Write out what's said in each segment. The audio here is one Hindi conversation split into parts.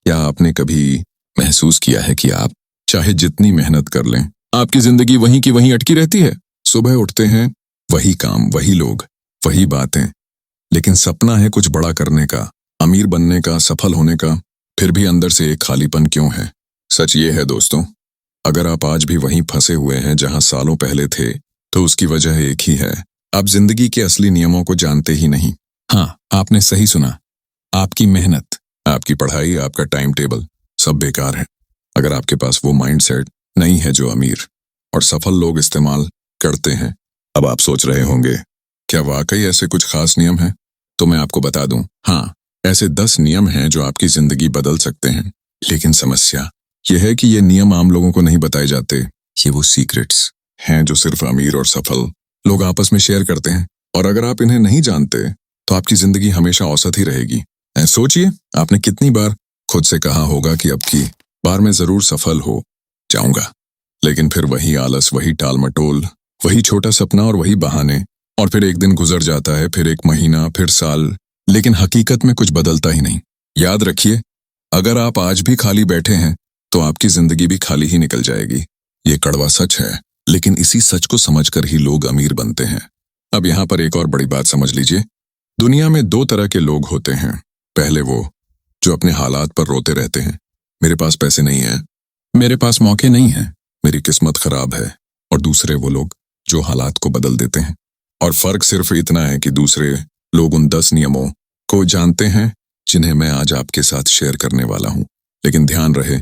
क्या आपने कभी महसूस किया है कि आप चाहे जितनी मेहनत कर लें, आपकी जिंदगी वहीं की वहीं अटकी रहती है? सुबह उठते हैं, वही काम, वही लोग, वही बातें, लेकिन सपना है कुछ बड़ा करने का, अमीर बनने का, सफल होने का, फिर भी अंदर से एक खालीपन क्यों है? सच ये है दोस्तों, अगर आप आज भी वहीं फंसे हुए हैं जहां सालों पहले थे, तो उसकी वजह एक ही है, आप जिंदगी के असली नियमों को जानते ही नहीं। हाँ, आपने सही सुना, आपकी मेहनत, आपकी पढ़ाई, आपका टाइम टेबल, सब बेकार है अगर आपके पास वो माइंडसेट नहीं है जो अमीर और सफल लोग इस्तेमाल करते हैं। अब आप सोच रहे होंगे, क्या वाकई ऐसे कुछ खास नियम हैं? तो मैं आपको बता दूं, हाँ, ऐसे 10 नियम हैं जो आपकी जिंदगी बदल सकते हैं। लेकिन समस्या यह है कि ये नियम आम लोगों को नहीं बताए जाते। ये वो सीक्रेट्स हैं जो सिर्फ अमीर और सफल लोग आपस में शेयर करते हैं, और अगर आप इन्हें नहीं जानते तो आपकी जिंदगी हमेशा औसत ही रहेगी। सोचिए, आपने कितनी बार खुद से कहा होगा कि अब की बार मैं जरूर सफल हो जाऊंगा, लेकिन फिर वही आलस, वही टाल मटोल, वही छोटा सपना और वही बहाने, और फिर एक दिन गुजर जाता है, फिर एक महीना, फिर साल, लेकिन हकीकत में कुछ बदलता ही नहीं। याद रखिए, अगर आप आज भी खाली बैठे हैं तो आपकी जिंदगी भी खाली ही निकल जाएगी। ये कड़वा सच है, लेकिन इसी सच को समझकर ही लोग अमीर बनते हैं। अब यहाँ पर एक और बड़ी बात समझ लीजिए, दुनिया में 2 तरह के लोग होते हैं। पहले वो जो अपने हालात पर रोते रहते हैं, मेरे पास पैसे नहीं है, मेरे पास मौके नहीं है, मेरी किस्मत खराब है। और दूसरे वो लोग जो हालात को बदल देते हैं। और फर्क सिर्फ इतना है कि दूसरे लोग उन 10 नियमों को जानते हैं जिन्हें मैं आज आपके साथ शेयर करने वाला हूं। लेकिन ध्यान रहे,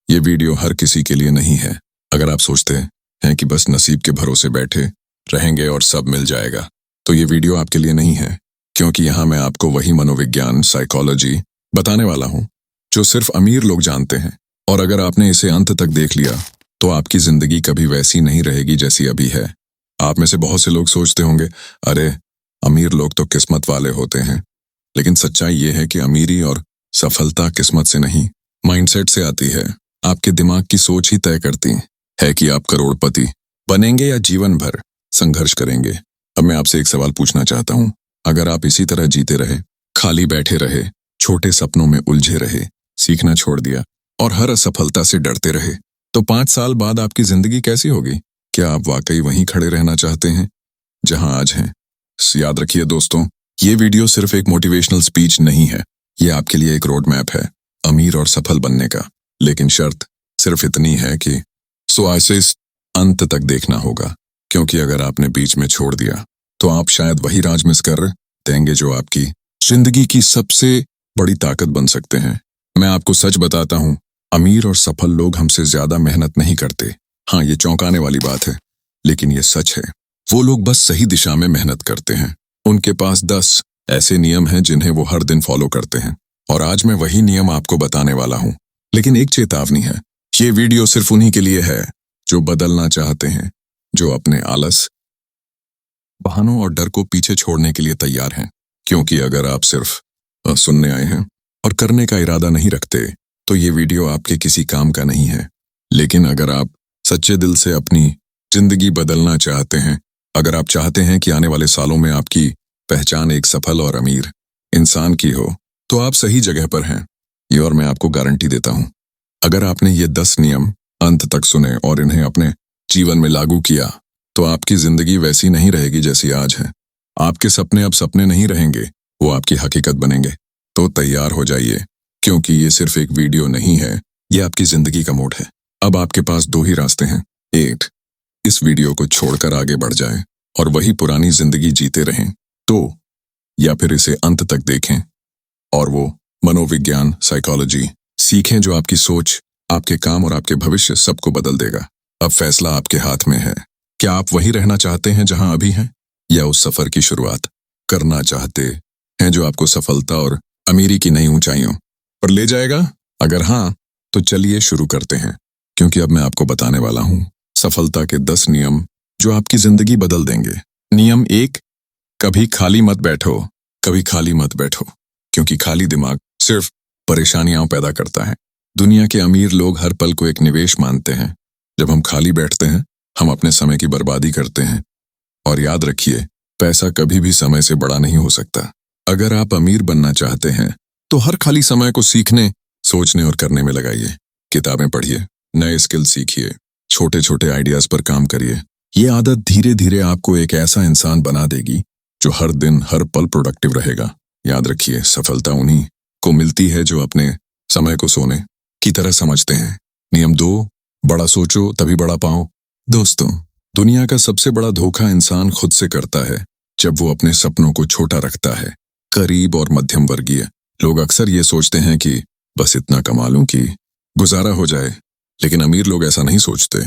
ये वीडियो हर किसी के लिए नहीं है। अगर आप सोचते हैं कि बस नसीब के भरोसे बैठे रहेंगे और सब मिल जाएगा, तो ये वीडियो आपके लिए नहीं है, क्योंकि यहाँ मैं आपको वही मनोविज्ञान, साइकोलॉजी बताने वाला हूँ जो सिर्फ अमीर लोग जानते हैं। और अगर आपने इसे अंत तक देख लिया तो आपकी जिंदगी कभी वैसी नहीं रहेगी जैसी अभी है। आप में से बहुत से लोग सोचते होंगे, अरे अमीर लोग तो किस्मत वाले होते हैं, लेकिन सच्चाई ये है कि अमीरी और सफलता किस्मत से नहीं, माइंडसेट से आती है। आपके दिमाग की सोच ही तय करती है कि आप करोड़पति बनेंगे या जीवन भर संघर्ष करेंगे। अब मैं आपसे एक सवाल पूछना चाहता हूँ, अगर आप इसी तरह जीते रहे, खाली बैठे रहे, छोटे सपनों में उलझे रहे, सीखना छोड़ दिया और हर असफलता से डरते रहे, तो 5 साल बाद आपकी जिंदगी कैसी होगी? क्या आप वाकई वहीं खड़े रहना चाहते हैं जहां आज हैं? याद रखिए दोस्तों, ये वीडियो सिर्फ एक मोटिवेशनल स्पीच नहीं है, ये आपके लिए एक रोड मैप है अमीर और सफल बनने का। लेकिन शर्त सिर्फ इतनी है कि इसे अंत तक देखना होगा, क्योंकि अगर आपने बीच में छोड़ दिया तो आप शायद वही राज मिस कर देंगे जो आपकी जिंदगी की सबसे बड़ी ताकत बन सकते हैं। मैं आपको सच बताता हूं, अमीर और सफल लोग हमसे ज्यादा मेहनत नहीं करते। हाँ, ये चौंकाने वाली बात है, लेकिन ये सच है। वो लोग बस सही दिशा में मेहनत करते हैं। उनके पास 10 ऐसे नियम हैं जिन्हें वो हर दिन फॉलो करते हैं, और आज मैं वही नियम आपको बताने वाला हूं। लेकिन एक चेतावनी है, ये वीडियो सिर्फ उन्हीं के लिए है जो बदलना चाहते हैं, जो अपने आलस, बहानों और डर को पीछे छोड़ने के लिए तैयार हैं। क्योंकि अगर आप सिर्फ सुनने आए हैं और करने का इरादा नहीं रखते, तो ये वीडियो आपके किसी काम का नहीं है। लेकिन अगर आप सच्चे दिल से अपनी जिंदगी बदलना चाहते हैं, अगर आप चाहते हैं कि आने वाले सालों में आपकी पहचान एक सफल और अमीर इंसान की हो, तो आप सही जगह पर हैं। ये और मैं आपको गारंटी देता हूं, अगर आपने ये 10 नियम अंत तक सुने और इन्हें अपने जीवन में लागू किया, तो आपकी जिंदगी वैसी नहीं रहेगी जैसी आज है। आपके सपने अब सपने नहीं रहेंगे, वो आपकी हकीकत बनेंगे। तो तैयार हो जाइए, क्योंकि ये सिर्फ एक वीडियो नहीं है, ये आपकी जिंदगी का मोड है। अब आपके पास 2 ही रास्ते हैं। 1, इस वीडियो को छोड़कर आगे बढ़ जाएं और वही पुरानी जिंदगी जीते रहें, तो या फिर इसे अंत तक देखें और वो मनोविज्ञान, साइकोलॉजी सीखें जो आपकी सोच, आपके काम और आपके भविष्य सबको बदल देगा। अब फैसला आपके हाथ में है। क्या आप वही रहना चाहते हैं जहां अभी हैं, या उस सफर की शुरुआत करना चाहते हैं जो आपको सफलता और अमीरी की नई ऊंचाइयों पर ले जाएगा? अगर हाँ, तो चलिए शुरू करते हैं, क्योंकि अब मैं आपको बताने वाला हूं सफलता के 10 नियम जो आपकी जिंदगी बदल देंगे। नियम 1, कभी खाली मत बैठो। कभी खाली मत बैठो, क्योंकि खाली दिमाग सिर्फ परेशानियां पैदा करता है। दुनिया के अमीर लोग हर पल को एक निवेश मानते हैं। जब हम खाली बैठते हैं, हम अपने समय की बर्बादी करते हैं। और याद रखिए, पैसा कभी भी समय से बड़ा नहीं हो सकता। अगर आप अमीर बनना चाहते हैं, तो हर खाली समय को सीखने, सोचने और करने में लगाइए। किताबें पढ़िए, नए स्किल सीखिए, छोटे छोटे आइडियाज पर काम करिए। ये आदत धीरे धीरे आपको एक ऐसा इंसान बना देगी जो हर दिन हर पल प्रोडक्टिव रहेगा। याद रखिए, सफलता उन्हीं को मिलती है जो अपने समय को सोने की तरह समझते हैं। नियम 2, बड़ा सोचो तभी बड़ा पाओ। दोस्तों, दुनिया का सबसे बड़ा धोखा इंसान खुद से करता है जब वो अपने सपनों को छोटा रखता है। गरीब और मध्यम वर्गीय लोग अक्सर ये सोचते हैं कि बस इतना कमा लूं कि गुजारा हो जाए, लेकिन अमीर लोग ऐसा नहीं सोचते।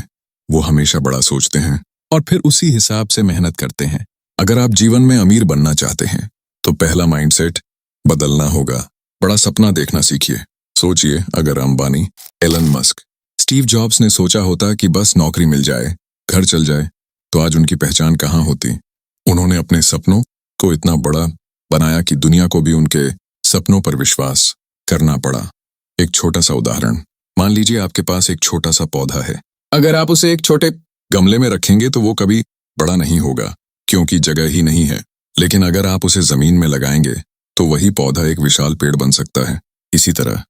वो हमेशा बड़ा सोचते हैं और फिर उसी हिसाब से मेहनत करते हैं। अगर आप जीवन में अमीर बनना चाहते हैं तो पहला माइंडसेट बदलना होगा। बड़ा सपना देखना सीखिए। सोचिए, अगर Ambani, Elon Musk, Steve Jobs ने सोचा होता कि बस नौकरी मिल जाए, घर चल जाए, तो आज उनकी पहचान कहाँ होती। उन्होंने अपने सपनों को इतना बड़ा बनाया कि दुनिया को भी उनके सपनों पर विश्वास करना पड़ा। एक छोटा सा उदाहरण, मान लीजिए आपके पास एक छोटा सा पौधा है। अगर आप उसे एक छोटे गमले में रखेंगे तो वो कभी बड़ा नहीं होगा, क्योंकि जगह ही नहीं है। लेकिन अगर आप उसे जमीन में लगाएंगे तो वही पौधा एक विशाल पेड़ बन सकता है। इसी तरह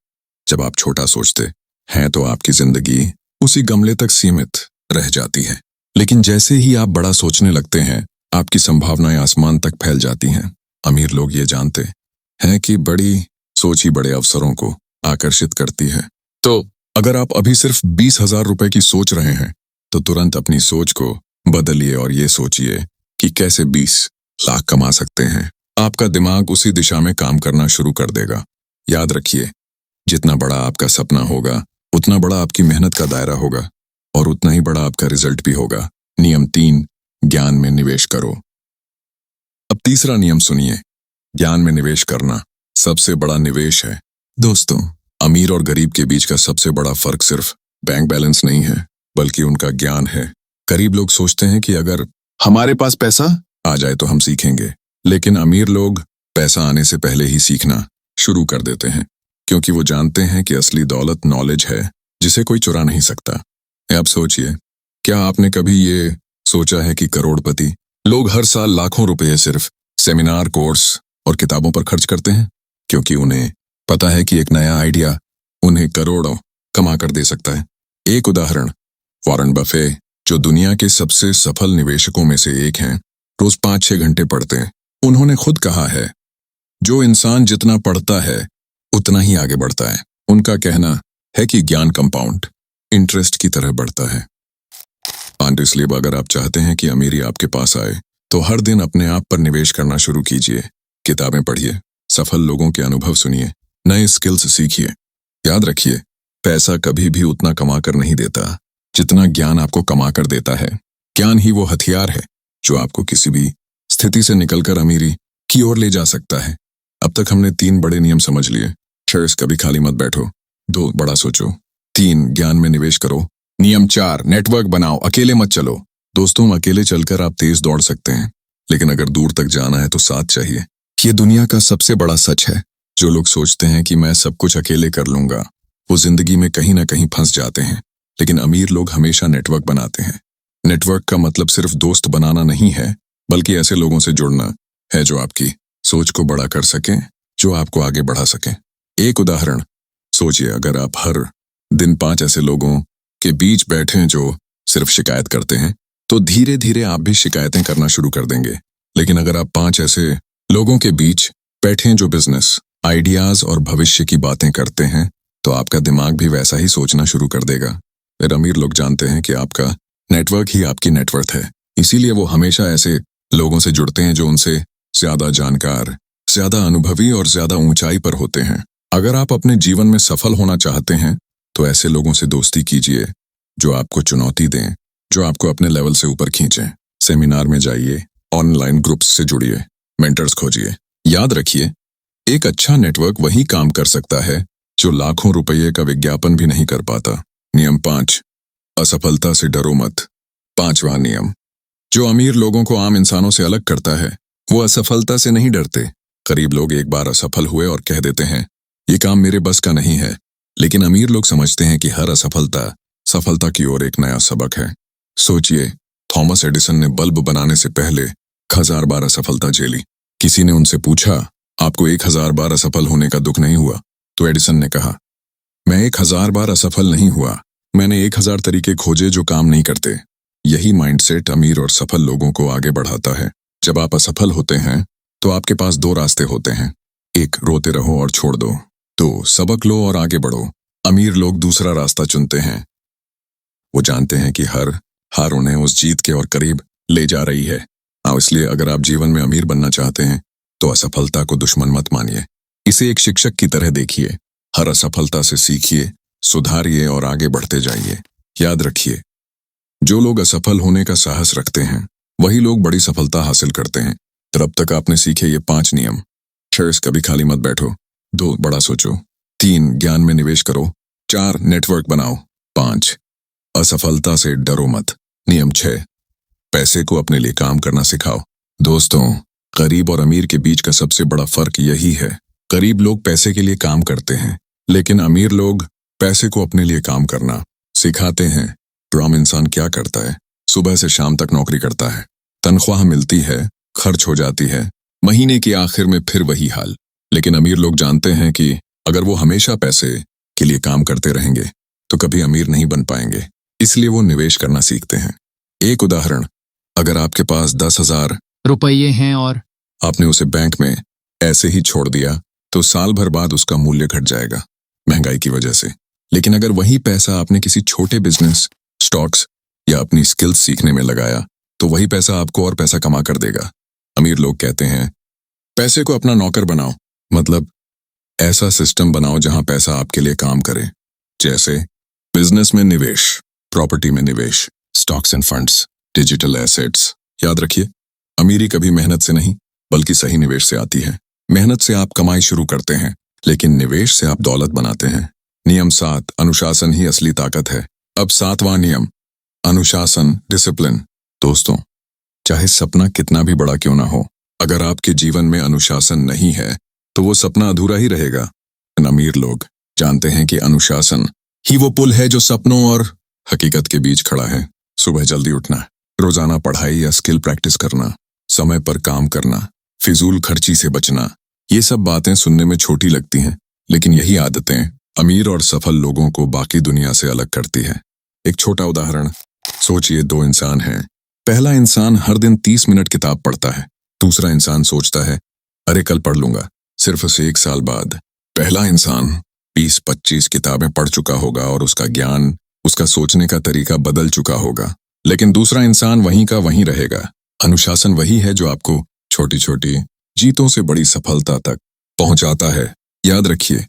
जब आप छोटा सोचते हैं तो आपकी जिंदगी उसी गमले तक सीमित रह जाती है। लेकिन जैसे ही आप बड़ा सोचने लगते हैं, आपकी संभावनाएं आसमान तक फैल जाती हैं। अमीर लोग ये जानते हैं कि बड़ी सोच ही बड़े अवसरों को आकर्षित करती है। तो अगर आप अभी सिर्फ 20,000 रुपए की सोच रहे हैं तो तुरंत अपनी सोच को बदलिए और ये सोचिए कि कैसे 20 लाख कमा सकते हैं। आपका दिमाग उसी दिशा में काम करना शुरू कर देगा। याद रखिए, जितना बड़ा आपका सपना होगा उतना बड़ा आपकी मेहनत का दायरा होगा और उतना ही बड़ा आपका रिजल्ट भी होगा। नियम 3, ज्ञान में निवेश करो। अब तीसरा नियम सुनिए, ज्ञान में निवेश करना सबसे बड़ा निवेश है। दोस्तों, अमीर और गरीब के बीच का सबसे बड़ा फर्क सिर्फ बैंक बैलेंस नहीं है, बल्कि उनका ज्ञान है। गरीब लोग सोचते हैं कि अगर हमारे पास पैसा आ जाए तो हम सीखेंगे, लेकिन अमीर लोग पैसा आने से पहले ही सीखना शुरू कर देते हैं, क्योंकि वो जानते हैं कि असली दौलत नॉलेज है जिसे कोई चुरा नहीं सकता। आप सोचिए, क्या आपने कभी ये सोचा है कि करोड़पति लोग हर साल लाखों रुपए सिर्फ सेमिनार, कोर्स और किताबों पर खर्च करते हैं, क्योंकि उन्हें पता है कि एक नया आइडिया उन्हें करोड़ों कमा कर दे सकता है। एक उदाहरण, वॉरेन बफे, जो दुनिया के सबसे सफल निवेशकों में से एक हैं, रोज 5-6 घंटे पढ़ते हैं। उन्होंने खुद कहा है, जो इंसान जितना पढ़ता है उतना ही आगे बढ़ता है। उनका कहना है कि ज्ञान कंपाउंड इंटरेस्ट की तरह बढ़ता है। इसलिए अगर आप चाहते हैं कि अमीरी आपके पास आए तो हर दिन अपने आप पर निवेश करना शुरू कीजिए। किताबें पढ़िए, सफल लोगों के अनुभव सुनिए, नए स्किल्स सीखिए। याद रखिए, पैसा कभी भी उतना कमा कर नहीं देता जितना ज्ञान आपको कमा कर देता है। ज्ञान ही वो हथियार है जो आपको किसी भी स्थिति से निकलकर अमीरी की ओर ले जा सकता है। अब तक हमने 3 बड़े नियम समझ लिए। शेयर्स, कभी खाली मत बैठो। 2, बड़ा सोचो। 3, ज्ञान में निवेश करो। नियम 4, नेटवर्क बनाओ, अकेले मत चलो। दोस्तों, अकेले चलकर आप तेज दौड़ सकते हैं, लेकिन अगर दूर तक जाना है तो साथ चाहिए। ये दुनिया का सबसे बड़ा सच है। जो लोग सोचते हैं कि मैं सब कुछ अकेले कर लूंगा, वो जिंदगी में कहीं ना कहीं फंस जाते हैं। लेकिन अमीर लोग हमेशा नेटवर्क बनाते हैं। नेटवर्क का मतलब सिर्फ दोस्त बनाना नहीं है, बल्कि ऐसे लोगों से जुड़ना है जो आपकी सोच को बड़ा कर सकें, जो आपको आगे बढ़ा सकें। एक उदाहरण सोचिए, अगर आप हर दिन 5 ऐसे लोगों के बीच बैठें जो सिर्फ शिकायत करते हैं, तो धीरे धीरे आप भी शिकायतें करना शुरू कर देंगे। लेकिन अगर आप 5 ऐसे लोगों के बीच बैठें जो बिजनेस, आइडियाज और भविष्य की बातें करते हैं, तो आपका दिमाग भी वैसा ही सोचना शुरू कर देगा। फिर अमीर लोग जानते हैं कि आपका नेटवर्क ही आपकी नेटवर्थ है, इसीलिए वो हमेशा ऐसे लोगों से जुड़ते हैं जो उनसे ज्यादा जानकार, ज्यादा अनुभवी और ज्यादा ऊंचाई पर होते हैं। अगर आप अपने जीवन में सफल होना चाहते हैं तो ऐसे लोगों से दोस्ती कीजिए जो आपको चुनौती दें, जो आपको अपने लेवल से ऊपर खींचें। सेमिनार में जाइए, ऑनलाइन ग्रुप्स से जुड़िए, मेंटर्स खोजिए। याद रखिए, एक अच्छा नेटवर्क वही काम कर सकता है जो लाखों रुपये का विज्ञापन भी नहीं कर पाता। नियम 5, असफलता से डरो मत। 5वां नियम, जो अमीर लोगों को आम इंसानों से अलग करता है, वो असफलता से नहीं डरते। गरीब लोग एक बार असफल हुए और कह देते हैं, ये काम मेरे बस का नहीं है। लेकिन अमीर लोग समझते हैं कि हर असफलता सफलता की ओर एक नया सबक है। सोचिए, थॉमस एडिसन ने बल्ब बनाने से पहले 1000 बार असफलता झेली। किसी ने उनसे पूछा, आपको 1000 बार असफल होने का दुख नहीं हुआ? तो एडिसन ने कहा, मैं 1000 बार असफल नहीं हुआ, मैंने 1000 तरीके खोजे जो काम नहीं करते। यही माइंडसेट अमीर और सफल लोगों को आगे बढ़ाता है। जब आप असफल होते हैं तो आपके पास दो रास्ते होते हैं। एक, रोते रहो और छोड़ दो। दो, सबक लो और आगे बढ़ो। अमीर लोग दूसरा रास्ता चुनते हैं। वो जानते हैं कि हर हार उन्हें उस जीत के और करीब ले जा रही है। इसलिए अगर आप जीवन में अमीर बनना चाहते हैं तो असफलता को दुश्मन मत मानिए, इसे एक शिक्षक की तरह देखिए। हर असफलता से सीखिए, सुधारिए और आगे बढ़ते जाइए। याद रखिए, जो लोग असफल होने का साहस रखते हैं वही लोग बड़ी सफलता हासिल करते हैं। तो अब तक आपने सीखे ये 5 नियम। शेयर्स, कभी खाली मत बैठो। 2, बड़ा सोचो। 3, ज्ञान में निवेश करो। 4, नेटवर्क बनाओ। 5, असफलता से डरो मत। नियम 6, पैसे को अपने लिए काम करना सिखाओ। दोस्तों, गरीब और अमीर के बीच का सबसे बड़ा फर्क यही है। गरीब लोग पैसे के लिए काम करते हैं, लेकिन अमीर लोग पैसे को अपने लिए काम करना सिखाते हैं। तो आम इंसान क्या करता है? सुबह से शाम तक नौकरी करता है, तनख्वाह मिलती है, खर्च हो जाती है, महीने के आखिर में फिर वही हाल। लेकिन अमीर लोग जानते हैं कि अगर वो हमेशा पैसे के लिए काम करते रहेंगे तो कभी अमीर नहीं बन पाएंगे, इसलिए वो निवेश करना सीखते हैं। एक उदाहरण, अगर आपके पास 10,000 रुपये हैं और आपने उसे बैंक में ऐसे ही छोड़ दिया तो साल भर बाद उसका मूल्य घट जाएगा महंगाई की वजह से। लेकिन अगर वही पैसा आपने किसी छोटे बिजनेस, स्टॉक्स या अपनी स्किल्स सीखने में लगाया तो वही पैसा आपको और पैसा कमा कर देगा। अमीर लोग कहते हैं पैसे को अपना नौकर बनाओ, मतलब ऐसा सिस्टम बनाओ जहां पैसा आपके लिए काम करे। जैसे बिजनेस में निवेश, प्रॉपर्टी में निवेश, stocks end funds, digital assets. याद रखिए, अमीरी कभी मेहनत से नहीं बल्कि सही निवेश से आती है। मेहनत से आप कमाई शुरू करते हैं, लेकिन निवेश से आप दौलत बनाते हैं। नियम 7, अनुशासन ही असली ताकत है। अब 7वां नियम, अनुशासन, डिसिप्लिन। दोस्तों, चाहे सपना कितना भी बड़ा क्यों ना हो, अगर आपके जीवन में अनुशासन नहीं है तो वो सपना अधूरा ही रहेगा। अमीर लोग जानते हैं कि अनुशासन ही वो पुल है जो सपनों और हकीकत के बीच खड़ा है। सुबह जल्दी उठना, रोजाना पढ़ाई या स्किल प्रैक्टिस करना, समय पर काम करना, फिजूल खर्ची से बचना। ये सब बातें सुनने में छोटी लगती हैं, लेकिन यही आदतें अमीर और सफल लोगों को बाकी दुनिया से अलग करती है। एक छोटा उदाहरण सोचिए, 2 इंसान हैं। पहला इंसान हर दिन 30 मिनट किताब पढ़ता है। दूसरा इंसान सोचता है अरे कल पढ़ लूंगा। सिर्फ उसे 1 साल बाद पहला इंसान 20-25 किताबें पढ़ चुका होगा और उसका ज्ञान, उसका सोचने का तरीका बदल चुका होगा। लेकिन दूसरा इंसान वहीं का वहीं रहेगा। अनुशासन वही है जो आपको छोटी छोटी जीतों से बड़ी सफलता तक पहुंचाता है। याद रखिए,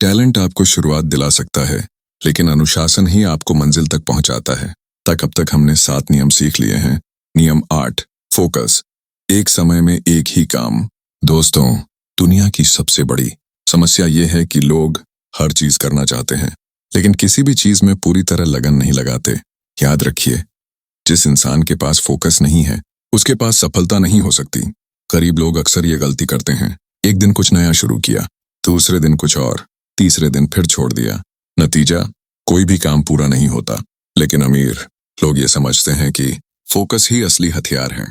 टैलेंट आपको शुरुआत दिला सकता है, लेकिन अनुशासन ही आपको मंजिल तक पहुंचाता है। अब तक हमने 7 नियम सीख लिए हैं। नियम 8, फोकस, एक समय में एक ही काम। दोस्तों, दुनिया की सबसे बड़ी समस्या यह है कि लोग हर चीज करना चाहते हैं, लेकिन किसी भी चीज में पूरी तरह लगन नहीं लगाते। याद रखिए, जिस इंसान के पास फोकस नहीं है उसके पास सफलता नहीं हो सकती। गरीब लोग अक्सर ये गलती करते हैं, एक दिन कुछ नया शुरू किया, दूसरे दिन कुछ और, तीसरे दिन फिर छोड़ दिया। नतीजा, कोई भी काम पूरा नहीं होता। लेकिन अमीर लोग ये समझते हैं कि फोकस ही असली हथियार है।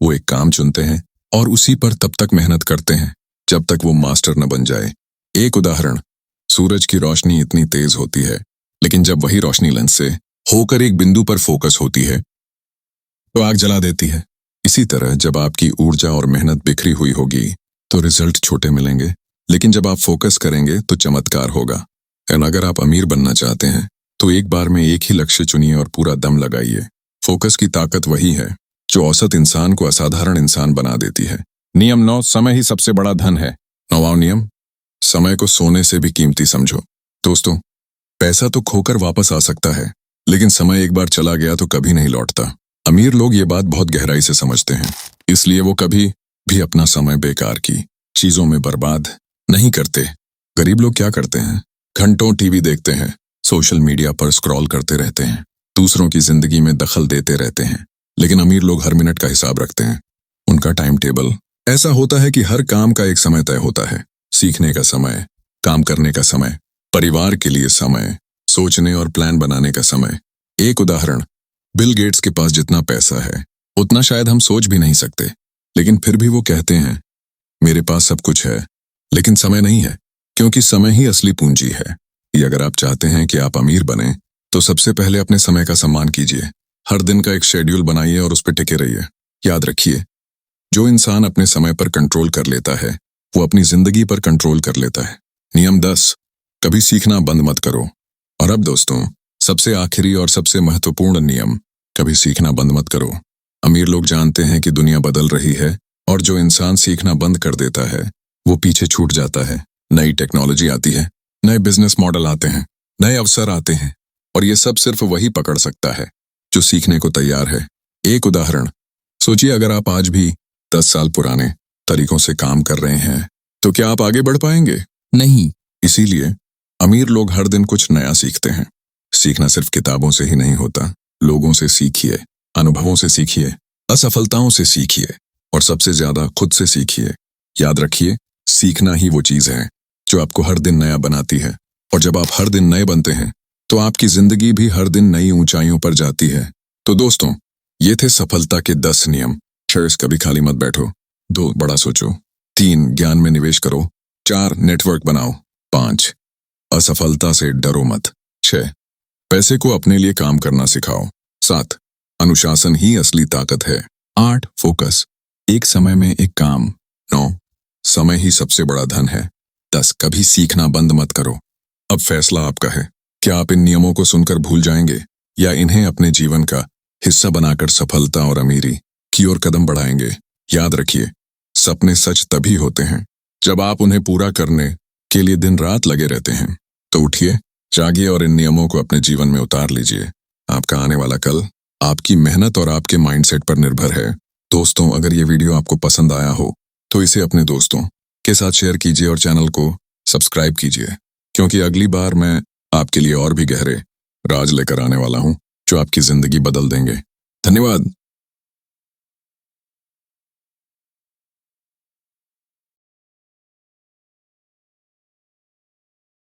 वो एक काम चुनते हैं और उसी पर तब तक मेहनत करते हैं जब तक वो मास्टर न बन जाए। एक उदाहरण, सूरज की रोशनी इतनी तेज होती है, लेकिन जब वही रोशनी लेंस से होकर एक बिंदु पर फोकस होती है तो आग जला देती है। इसी तरह जब आपकी ऊर्जा और मेहनत बिखरी हुई होगी तो रिजल्ट छोटे मिलेंगे, लेकिन जब आप फोकस करेंगे तो चमत्कार होगा। एंड अगर आप अमीर बनना चाहते हैं तो एक बार में एक ही लक्ष्य चुनिए और पूरा दम लगाइए। फोकस की ताकत वही है जो औसत इंसान को असाधारण इंसान बना देती है। नियम 9, समय ही सबसे बड़ा धन है। 9वां नियम, समय को सोने से भी कीमती समझो। दोस्तों, पैसा तो खोकर वापस आ सकता है, लेकिन समय एक बार चला गया तो कभी नहीं लौटता। अमीर लोग ये बात बहुत गहराई से समझते हैं, इसलिए वो कभी भी अपना समय बेकार की चीजों में बर्बाद नहीं करते। गरीब लोग क्या करते हैं? घंटों टीवी देखते हैं, सोशल मीडिया पर स्क्रॉल करते रहते हैं, दूसरों की जिंदगी में दखल देते रहते हैं। लेकिन अमीर लोग हर मिनट का हिसाब रखते हैं। उनका टाइम टेबल ऐसा होता है कि हर काम का एक समय तय होता है। सीखने का समय, काम करने का समय, परिवार के लिए समय, सोचने और प्लान बनाने का समय। एक उदाहरण, बिल गेट्स के पास जितना पैसा है उतना शायद हम सोच भी नहीं सकते, लेकिन फिर भी वो कहते हैं मेरे पास सब कुछ है लेकिन समय नहीं है, क्योंकि समय ही असली पूंजी है। कि अगर आप चाहते हैं कि आप अमीर बने तो सबसे पहले अपने समय का सम्मान कीजिए। हर दिन का एक शेड्यूल बनाइए और उस पर टिके रहिए। याद रखिए, जो इंसान अपने समय पर कंट्रोल कर लेता है वो अपनी जिंदगी पर कंट्रोल कर लेता है। नियम 10, कभी सीखना बंद मत करो। और अब दोस्तों, सबसे आखिरी और सबसे महत्वपूर्ण नियम, कभी सीखना बंद मत करो। अमीर लोग जानते हैं कि दुनिया बदल रही है और जो इंसान सीखना बंद कर देता है वो पीछे छूट जाता है। नई टेक्नोलॉजी आती है, नए बिजनेस मॉडल आते हैं, नए अवसर आते हैं और ये सब सिर्फ वही पकड़ सकता है जो सीखने को तैयार है। एक उदाहरण सोचिए, अगर आप आज भी 10 साल पुराने तरीकों से काम कर रहे हैं तो क्या आप आगे बढ़ पाएंगे? नहीं। इसीलिए अमीर लोग हर दिन कुछ नया सीखते हैं। सीखना सिर्फ किताबों से ही नहीं होता, लोगों से सीखिए, अनुभवों से सीखिए, असफलताओं से सीखिए और सबसे ज्यादा खुद से सीखिए। याद रखिए, सीखना ही वो चीज है जो आपको हर दिन नया बनाती है और जब आप हर दिन नए बनते हैं तो आपकी जिंदगी भी हर दिन नई ऊंचाइयों पर जाती है। तो दोस्तों, ये थे सफलता के 10 नियम। शेयर्स, कभी खाली मत बैठो। 2, बड़ा सोचो। 3, ज्ञान में निवेश करो। 4, नेटवर्क बनाओ। 5, असफलता से डरो मत। 6, पैसे को अपने लिए काम करना सिखाओ। 7, अनुशासन ही असली ताकत है। 8, फोकस, एक समय में एक काम। 9, समय ही सबसे बड़ा धन है। 10, कभी सीखना बंद मत करो। अब फैसला आपका है, क्या आप इन नियमों को सुनकर भूल जाएंगे या इन्हें अपने जीवन का हिस्सा बनाकर सफलता और अमीरी की ओर कदम बढ़ाएंगे? याद रखिए, सपने सच तभी होते हैं जब आप उन्हें पूरा करने के लिए दिन रात लगे रहते हैं। तो उठिए, जागिए और इन नियमों को अपने जीवन में उतार लीजिए। आपका आने वाला कल आपकी मेहनत और आपके माइंडसेट पर निर्भर है। दोस्तों, अगर ये वीडियो आपको पसंद आया हो तो इसे अपने दोस्तों के साथ शेयर कीजिए और चैनल को सब्सक्राइब कीजिए, क्योंकि अगली बार मैं आपके लिए और भी गहरे राज लेकर आने वाला हूं जो आपकी जिंदगी बदल देंगे। धन्यवाद।